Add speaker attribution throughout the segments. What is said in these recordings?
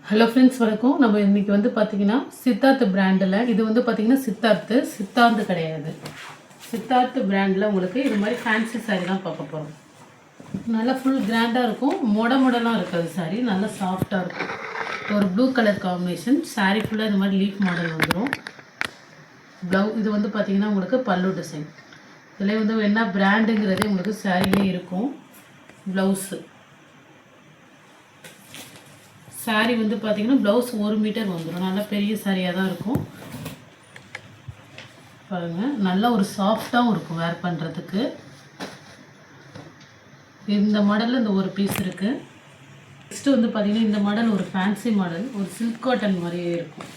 Speaker 1: Hello friends, வணக்கம். நம்ம இன்றைக்கி வந்து பார்த்திங்கன்னா சித்தார்த் பிராண்டில், இது வந்து பார்த்திங்கன்னா சித்தார்த்து கிடையாது. சித்தார்த் பிராண்டில் உங்களுக்கு இது மாதிரி ஃபேன்சி சாரீ தான் பார்க்க போகிறோம். நல்லா ஃபுல் கிராண்டாக இருக்கும், மாடலாக இருக்காது சாரீ, நல்லா சாஃப்டாக இருக்கும். ஒரு ப்ளூ கலர் காம்பினேஷன் சாரீ ஃபுல்லாக இது மாதிரி லீஃப் மாடல் வந்துடும். இது வந்து பார்த்திங்கன்னா உங்களுக்கு பல்லு டிசைன். இதில் வந்து என்ன பிராண்டுங்கிறதே உங்களுக்கு சாரீலே இருக்கும். ப்ளவுஸு சாரீ வந்து பார்த்திங்கன்னா ப்ளவுஸ் 1 மீட்டர் வந்துடும். நல்லா பெரிய சாரியாக தான் இருக்கும். பாருங்கள், நல்லா ஒரு சாஃப்டாகவும் இருக்கும் வேர் பண்ணுறதுக்கு. இந்த மாடலில் இந்த ஒரு பீஸ் இருக்குது. நெக்ஸ்ட்டு வந்து பார்த்திங்கன்னா இந்த மாடல் ஒரு ஃபேன்சி மாடல், ஒரு சில்க் காட்டன் மாதிரியே இருக்கும்.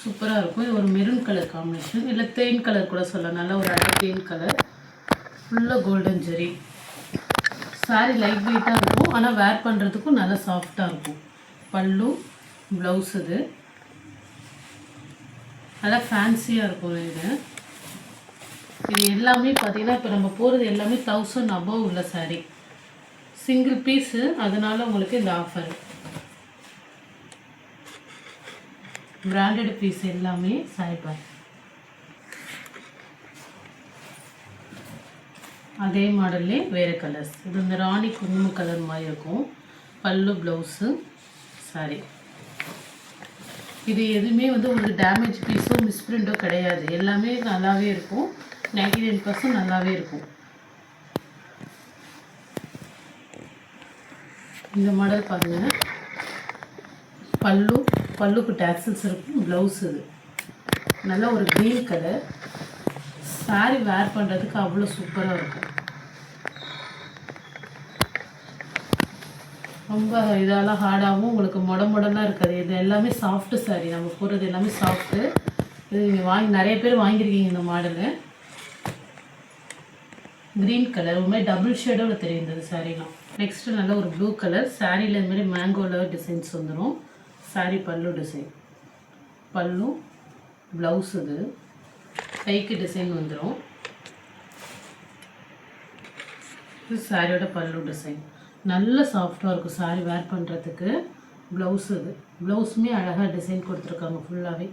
Speaker 1: சூப்பராக இருக்கும். இது ஒரு மெரூன் கலர் காம்பினேஷன், இல்லை தேன் கலர் கூட சொல்லலாம். நல்லா ஒரு அடை தேன் கலர், ஃபுல்லாக கோல்டன் ஜெரி. சாரீ லைட் வெயிட்டாக இருக்கும், ஆனால் வேர் பண்ணுறதுக்கும் நல்லா சாஃப்டாக இருக்கும். பல்லு, ப்ளவுஸ் இது நல்லா ஃபேன்சியாக இருக்கும். இது எல்லாமே பார்த்திங்கன்னா இப்போ நம்ம போகிறது எல்லாமே 1000 above உள்ள சாரீ. சிங்கிள் பீஸு, அதனால் உங்களுக்கு இந்த ஆஃபர். பிராண்டட் பீஸ் எல்லாமே சாய்பார். அதே மாடல்லே வேறு கலர்ஸ். இது இந்த ராணி குங்கும கலர் மாதிரி இருக்கும். பல்லு, ப்ளவுஸு, சாரி. இது எதுவுமே வந்து உங்களுக்கு டேமேஜ் பீஸோ மிஸ்பிரிண்டோ கிடையாது. எல்லாமே நல்லாவே இருக்கும். 99% நல்லாவே இருக்கும். இந்த மாடல் பாருங்கள். பல்லுக்கு டாக்ஸல்ஸ் இருக்கும். ப்ளவுஸ் இது நல்லா ஒரு க்ரீன் கலர். சாரி வேர் பண்ணுறதுக்கு அவ்வளோ சூப்பராக இருக்கும். ரொம்ப இதெல்லாம் ஹார்டாகவும் உங்களுக்கு மொடலாக இருக்காது. இது எல்லாமே சாஃப்ட்டு சாரீ. நம்ம போடுறது எல்லாமே சாஃப்ட்டு. இது நீங்கள் நிறைய பேர் வாங்கியிருக்கீங்க இந்த மாடலு. க்ரீன் கலர் ஒரு மாதிரி டபுள் ஷேடோட தெரியும் இந்த சாரீலாம். நெக்ஸ்ட்டு நல்ல ஒரு ப்ளூ கலர் சாரியில் இந்த மாதிரி மேங்கோவில் டிசைன்ஸ் வந்துடும். சாரீ பல்லு டிசைன், பல்லு, ப்ளவுஸ் இது கைக்கு டிசைன் வந்துடும். இது சாரியோட பல்லு டிசைன். நல்ல சாஃப்டாக இருக்கும் சாரீ வேர் பண்ணுறதுக்கு. ப்ளவுஸ் இது ப்ளவுஸுமே அழகாக டிசைன் கொடுத்துருக்காங்க ஃபுல்லாகவே.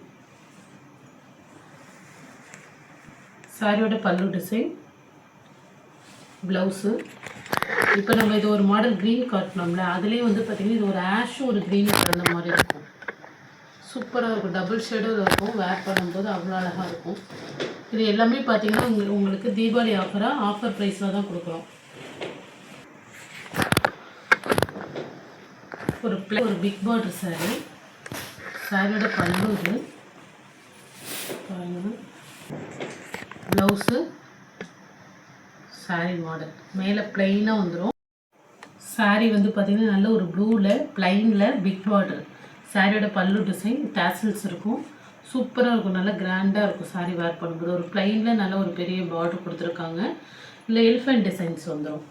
Speaker 1: சாரியோட பல்லு டிசைன், ப்ளவுஸு. இப்போ நம்ம இது ஒரு மாடல் க்ரீன் காட்டினோம்ல, அதுலேயே வந்து பார்த்திங்கன்னா இது ஒரு ஆஷும் ஒரு க்ரீன் கலந்த மாதிரி இருக்கும். சூப்பராக இருக்கும். டபுள் ஷேடும் இருக்கும். வேர் பண்ணும்போது அவ்வளோ அழகாக இருக்கும். இது எல்லாமே பார்த்திங்கன்னா உங்களுக்கு தீபாவளி ஆஃபர் ப்ரைஸில் தான் கொடுக்குறோம். ஒரு பிக் பார்டர் சாரீ. சாரியோட பல்லு இது பாருங்கள். ப்ளவுஸு, சாரீ மாடல் மேலே ப்ளைனாக வந்துடும். சாரீ வந்து பார்த்திங்கன்னா நல்ல ஒரு ப்ளூவில் ப்ளைனில் பிக் பார்டர். சாரியோட பல்லு டிசைன் டாசல்ஸ் இருக்கும். சூப்பராக இருக்கும். நல்லா கிராண்டாக இருக்கும் சாரீ வேர் பண்ணும்போது. ஒரு ப்ளைனில் நல்ல ஒரு பெரிய பார்டர் கொடுத்துருக்காங்க. இல்லை எலிஃபென்ட் டிசைன்ஸ் வந்துடும்.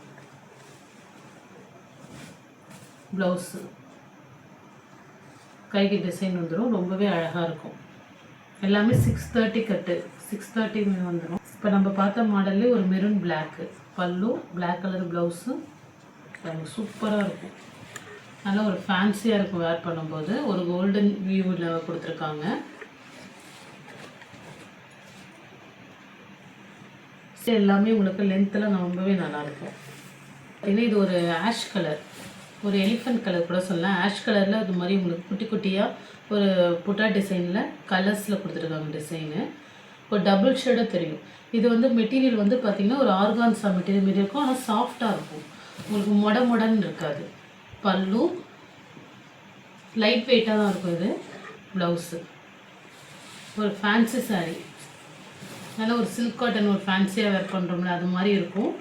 Speaker 1: ப்ளவுஸு கைக்கு டிசைன் வந்துடும். ரொம்பவே அழகாக இருக்கும். எல்லாமே 630 கட்டு, 630 வந்துடும். இப்போ நம்ம பார்த்த மாடல்லே ஒரு மெரூன் பிளாக்கு பல்லு, பிளாக் கலர் ப்ளவுஸு. சூப்பராக இருக்கும். நல்லா ஒரு ஃபேன்சியாக இருக்கும் வேர் பண்ணும்போது. ஒரு கோல்டன் வியூவில் கொடுத்துருக்காங்க. எல்லாமே உங்களுக்கு லென்த்தில் ரொம்பவே நல்லாயிருக்கும். பார்த்தீங்கன்னா இது ஒரு ஆஷ் கலர், ஒரு எலிஃபென்ட் கலர் கூட சொல்லலாம். ஆஷ் கலரில் இது மாதிரி உங்களுக்கு குட்டி குட்டியாக ஒரு புட்டா டிசைனில் கலர்ஸில் கொடுத்துருக்காங்க டிசைனு. ஒரு டபுள் ஷேடாக தெரியும். இது வந்து மெட்டீரியல் வந்து பார்த்திங்கன்னா ஒரு ஆர்கான்ஸா மெட்டீரியல் மாரி இருக்கும். ஆனால் சாஃப்டாக இருக்கும். உங்களுக்கு மொடன்னு இருக்காது. பல்லு லைட் வெயிட்டாக தான் இருக்கும். இது ப்ளவுஸு ஒரு ஃபேன்சி சாரீ. நல்லா ஒரு சில்க் காட்டன் ஒரு ஃபேன்சியாக வேர் பண்ணுறோம்ல அது மாதிரி இருக்கும்.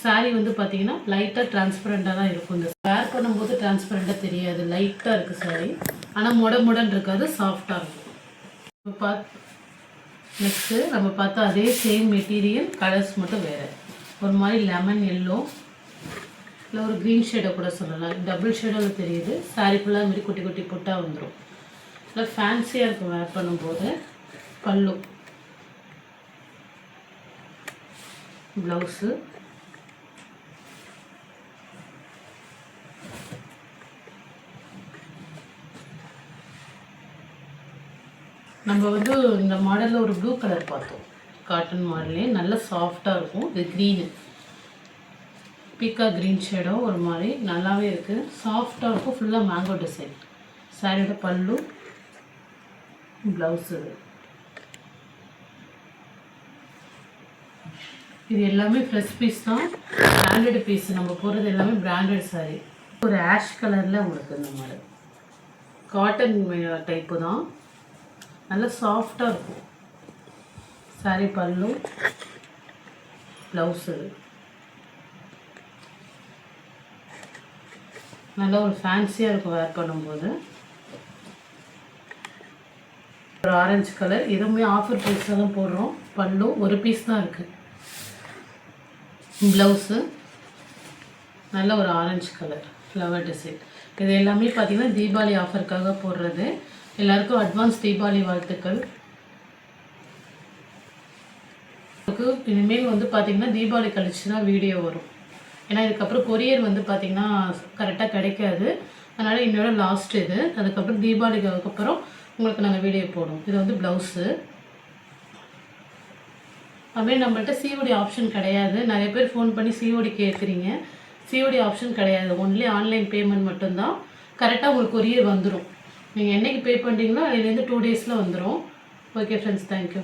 Speaker 1: சாரீ வந்து பார்த்திங்கன்னா லைட்டாக டிரான்ஸ்பரண்ட்டாக தான் இருக்கும். இந்த வேர் பண்ணும்போது டிரான்ஸ்பரண்ட்டாக தெரியாது. லைட்டாக இருக்குது சாரீ, ஆனால் மொடன்னு இருக்காது. சாஃப்டாக இருக்கும். இப்போ நெக்ஸ்ட்டு நம்ம பார்த்தா அதே சேம் மெட்டீரியல், கலர்ஸ் மட்டும் வேறு. ஒரு மாதிரி லெமன் எல்லோ, இல்லை ஒரு க்ரீன் ஷேடை கூட சொல்லலாம். டபுள் ஷேடோட தெரியுது. சாரீ ஃபுல்லாக மாதிரி குட்டி குட்டி புட்டாக வந்துடும். இல்லை ஃபேன்சியாக இருக்கும் வேர் பண்ணும்போது. பல்லு, ப்ளவுஸு, நம்ம வந்து இந்த மாடலில் ஒரு ப்ளூ கலர் பார்த்தோம், காட்டன் மாடலே நல்ல சாஃப்டாக இருக்கும். இது க்ரீனு, பீக்கா க்ரீன் ஷேடோ ஒரு மாதிரி நல்லாவே இருக்குது, சாஃப்டாக இருக்கும். ஃபுல்லாக மேங்கோ டிசைன். சாரியோட பல்லு, ப்ளவுஸு. இது எல்லாமே ஃப்ரெஷ் பீஸ் தான், பிராண்டட் பீஸ். நம்ம போடுறது எல்லாமே பிராண்டட் சாரீ. ஒரு ஆஷ் கலரில் உங்களுக்கு இந்த மாதிரி காட்டன் டைப்பு தான், நல்லா சாஃப்டாக இருக்கும். சாரீ பல்லு, ப்ளவுஸு. நல்லா ஒரு ஃபேன்சியாக இருக்கும் வேர் பண்ணும்போது. ஒரு ஆரஞ்சு கலர், எதுவுமே ஆஃபர் ப்ரைஸில் தான் போடுறோம். பல்லு ஒரு பீஸ் தான் இருக்குது. ப்ளவுஸு நல்ல ஒரு ஆரஞ்சு கலர் ஃப்ளவர் டிசைன். இது எல்லாமே பார்த்திங்கன்னா தீபாவளி ஆஃபருக்காக போடுறது. எல்லாருக்கும் அட்வான்ஸ் தீபாவளி வாழ்த்துக்கள். இனிமேல் வந்து பார்த்திங்கன்னா தீபாவளி கழிச்சு தான் வீடியோ வரும். ஏன்னா இதுக்கப்புறம் கொரியர் வந்து பார்த்திங்கன்னா கரெக்டாக கிடைக்காது. அதனால் என்னோட லாஸ்ட் இது. அதுக்கப்புறம் தீபாவளிக்கு அதுக்கப்புறம் உங்களுக்கு நாங்கள் வீடியோ போடுவோம். இது வந்து ப்ளவுஸு. அதுமாரி நம்மள்ட்ட சிஓடி ஆப்ஷன் கிடையாது. நிறைய பேர் ஃபோன் பண்ணி சிஓடி கேட்குறீங்க. சிஓடி ஆப்ஷன் கிடையாது. ஒன்லி ஆன்லைன் பேமெண்ட் மட்டும்தான். கரெக்டாக உங்களுக்கு கொரியர் வந்துடும். நீங்கள் என்றைக்கு பே பண்ணுறீங்களோ அதுலேருந்து 2 டேஸில் வந்துடும். Okay friends, thank you.